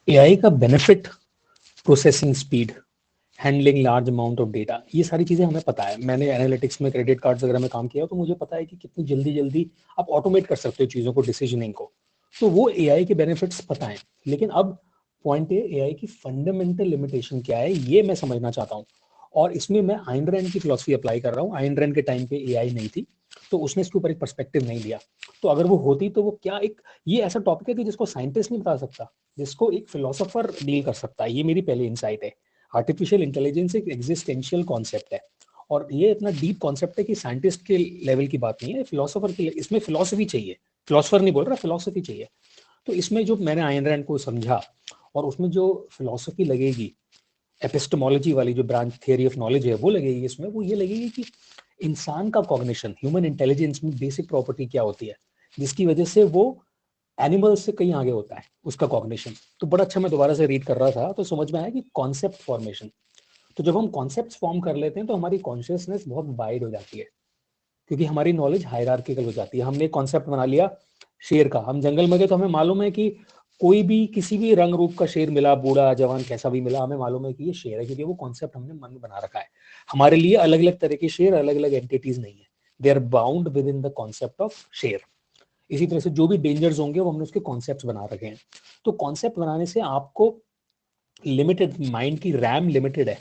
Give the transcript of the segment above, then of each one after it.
AI का benefit, processing speed, handling large amount of data, ये सारी चीज़ें हमें पता है। मैंने एनालिटिक्स में, क्रेडिट कार्ड्स वगैरह में काम किया, तो मुझे पता है कि कितनी जल्दी जल्दी आप ऑटोमेट कर सकते हो चीज़ों को, डिसीजनिंग को। तो वो एआई के बेनिफिट्स पता है। लेकिन अब पॉइंट है, एआई की फंडामेंटल लिमिटेशन क्या है, ये मैं समझना चाहता हूँ। और इसमें मैं आइन रैंड की फिलॉसफी अप्लाई कर रहा हूँ। आइन रैंड के टाइम पे एआई नहीं थी, तो उसने इसके ऊपर एक पर्सपेक्टिव नहीं दिया। तो अगर वो होती तो वो क्या एक, ये ऐसा टॉपिक है कि जिसको साइंटिस्ट नहीं बता सकता, जिसको एक फिलोसोफर डील कर सकता है। ये मेरी पहली इंसाइट है। आर्टिफिशियल इंटेलिजेंस एक एग्जिस्टेंशियल कॉन्सेप्ट है, और ये इतना डीप कॉन्सेप्ट है कि साइंटिस्ट के लेवल की बात नहीं है, फिलोसोफर के, इसमें फिलोसफी चाहिए। फिलोसोफर नहीं बोल रहा, फिलोसफी चाहिए। तो इसमें जो मैंने आयन रैंड को समझा, और उसमें जो फिलोसफी लगेगी, एपिस्टेमोलॉजी वाली जो ब्रांच, थियरी ऑफ नॉलेज है, वो लगेगी इसमें। वो ये लगेगी कि इंसान का कॉग्निशन, ह्यूमन इंटेलिजेंस में बेसिक प्रॉपर्टी क्या होती है, जिसकी वजह से वो एनिमल्स से कहीं आगे होता है उसका कॉग्निशन। तो बड़ा अच्छा, मैं दोबारा से रीड कर रहा था तो समझ में आया कि कॉन्सेप्ट फॉर्मेशन। तो जब हम कॉन्सेप्ट फॉर्म कर लेते हैं तो हमारी कॉन्शियसनेस बहुत वाइड हो जाती है, क्योंकि हमारी नॉलेज हायरार्किकल हो जाती है। हमने कॉन्सेप्ट बना लिया शेर का, हम जंगल में गए तो हमें मालूम है कि कोई भी किसी भी रंग रूप का शेर मिला, बूढ़ा जवान कैसा भी मिला, हमें मालूम है कि ये शेर है, क्योंकि वो कॉन्सेप्ट हमने मन में बना रखा है। हमारे लिए अलग अलग तरह के शेर, अलग अलग एंटिटीज नहीं है, they are bound within the concept of share. इसी तरह से जो भी डेंजर्स होंगे वो हमने उसके कॉन्सेप्ट बना रखे हैं। तो कॉन्सेप्ट बनाने से आपको लिमिटेड, माइंड की रैम लिमिटेड है,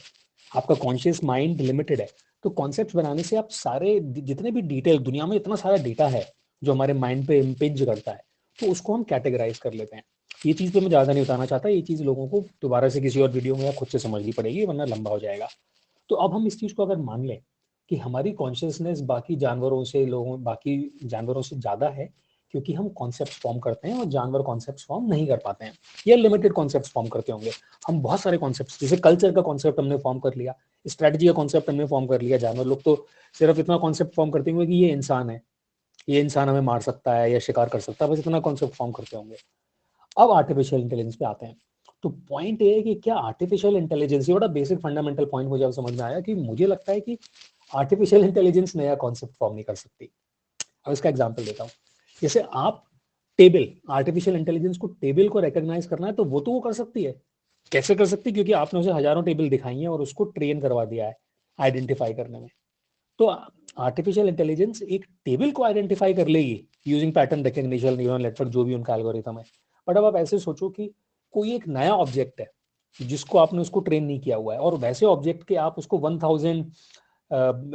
आपका कॉन्शियस माइंड लिमिटेड है। तो कॉन्सेप्ट बनाने से आप सारे जितने भी डिटेल, दुनिया में इतना सारा डेटा है जो हमारे माइंड पे इम्पिंज करता है, तो उसको हम कैटेगराइज कर लेते हैं। ये चीज़ पे मैं ज़्यादा नहीं बताना चाहता, ये चीज़ लोगों को दोबारा से किसी और वीडियो में या खुद से समझनी पड़ेगी, वरना लंबा हो जाएगा। तो अब हम इस चीज़ को अगर मान लें कि हमारी कॉन्शियसनेस बाकी जानवरों से, लोगों, बाकी जानवरों से ज़्यादा है, क्योंकि हम कॉन्सेप्ट फॉर्म करते हैं और जानवर कॉन्सेप्ट फॉर्म नहीं कर पाते हैं, या लिमिटेड कॉन्सेप्ट फॉर्म करते होंगे। हम बहुत सारे कॉन्सेप्ट, जैसे कल्चर का कॉन्सेप्ट हमने फॉर्म कर लिया, स्ट्रेटजी का कॉन्सेप्ट हमने फॉर्म कर लिया। जानवर लोग तो सिर्फ इतना कॉन्सेप्ट फॉर्म करते होंगे कि ये इंसान है, ये इंसान हमें मार सकता है या शिकार कर सकता है, बस इतना कॉन्सेप्ट फॉर्म करते होंगे। अब आर्टिफिशियल इंटेलिजेंस पे आते हैं। तो पॉइंट ये है कि क्या आर्टिफिशियल इंटेलिजेंस, ये बड़ा बेसिक फंडामेंटल पॉइंट मुझे अब समझ में आया कि मुझे लगता है कि आर्टिफिशियल इंटेलिजेंस नया कॉन्सेप्ट फॉर्म नहीं कर सकती। अब इसका एग्जांपल देता हूँ। जैसे आप टेबल, आर्टिफिशियल इंटेलिजेंस को टेबल को रिकॉग्नाइज करना है, तो वो कर सकती है। कैसे कर सकती है? क्योंकि आपने उसे हजारों टेबल दिखाई है और उसको ट्रेन करवा दिया है आइडेंटिफाई करने में। तो आर्टिफिशियल इंटेलिजेंस एक टेबल को आइडेंटिफाई कर लेगी using pattern recognition, neural network, जो भी उनका एल्गोरिथम है। बट अब आप ऐसे सोचो कि कोई एक नया ऑब्जेक्ट है जिसको आपने उसको ट्रेन नहीं किया हुआ है, और वैसे ऑब्जेक्ट के आप उसको 1000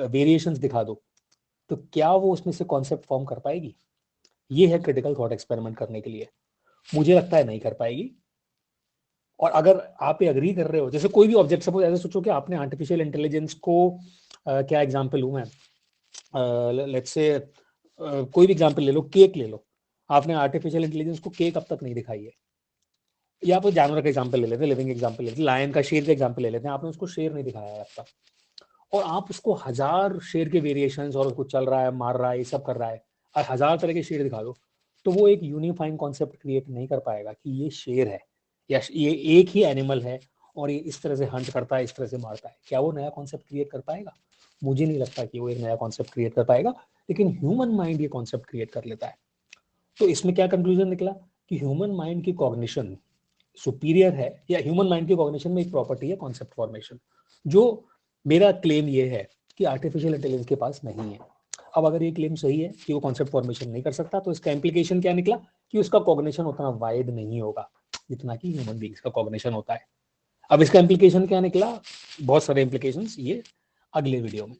वेरिएशंस दिखा दो, तो क्या वो उसमें से कॉन्सेप्ट फॉर्म कर पाएगी? ये है क्रिटिकल थॉट एक्सपेरिमेंट करने के लिए। मुझे लगता है नहीं कर पाएगी। और अगर आप ये अग्री कर रहे हो, जैसे कोई भी ऑब्जेक्ट, सपोज ऐसे सोचो कि आपने आर्टिफिशियल इंटेलिजेंस को क्या एग्जांपल लूं मैं, लेट्स से कोई भी एग्जांपल ले लो, केक ले लो। आपने आर्टिफिशियल इंटेलिजेंस को केक अब तक नहीं दिखाई है, या आप जानवर का एग्जांपल ले लेते हैं, लिविंग एग्जांपल ले लेते हैं, लायन का, शेर का एग्जांपल ले लेते हैं। आपने उसको शेर नहीं दिखाया है अब तक, और आप उसको हजार शेर के वेरिएशंस, और उसको चल रहा है, मार रहा है, ये सब कर रहा है, और हजार तरह के शेर दिखा दो, तो वो एक यूनिफाइंग कॉन्सेप्ट क्रिएट नहीं कर पाएगा कि ये शेर है, या ये एक ही एनिमल है, और ये इस तरह से हंट करता है, इस तरह से मारता है। क्या वो नया कॉन्सेप्ट क्रिएट कर पाएगा? मुझे नहीं लगता कि वो एक नया कॉन्सेप्ट क्रिएट कर पाएगा। लेकिन ह्यूमन माइंड ये कॉन्सेप्ट क्रिएट कर लेता है। तो इसमें क्या कंक्लूजन निकला कि ह्यूमन माइंड की कॉग्निशन सुपीरियर है, या ह्यूमन माइंड की कॉग्निशन में एक प्रॉपर्टी है कॉन्सेप्ट फॉर्मेशन, जो मेरा क्लेम ये है कि आर्टिफिशियल इंटेलिजेंस के पास नहीं है। अब अगर ये क्लेम सही है कि वो कॉन्सेप्ट फॉर्मेशन नहीं कर सकता, तो इसका इम्प्लीकेशन क्या निकला कि उसका कॉग्निशन उतना वाइड नहीं होगा जितना कि ह्यूमन बींग्स का कॉग्निशन होता है। अब इसका इम्प्लीकेशन क्या निकला, बहुत सारे इम्प्लीकेशंस, ये अगले वीडियो में।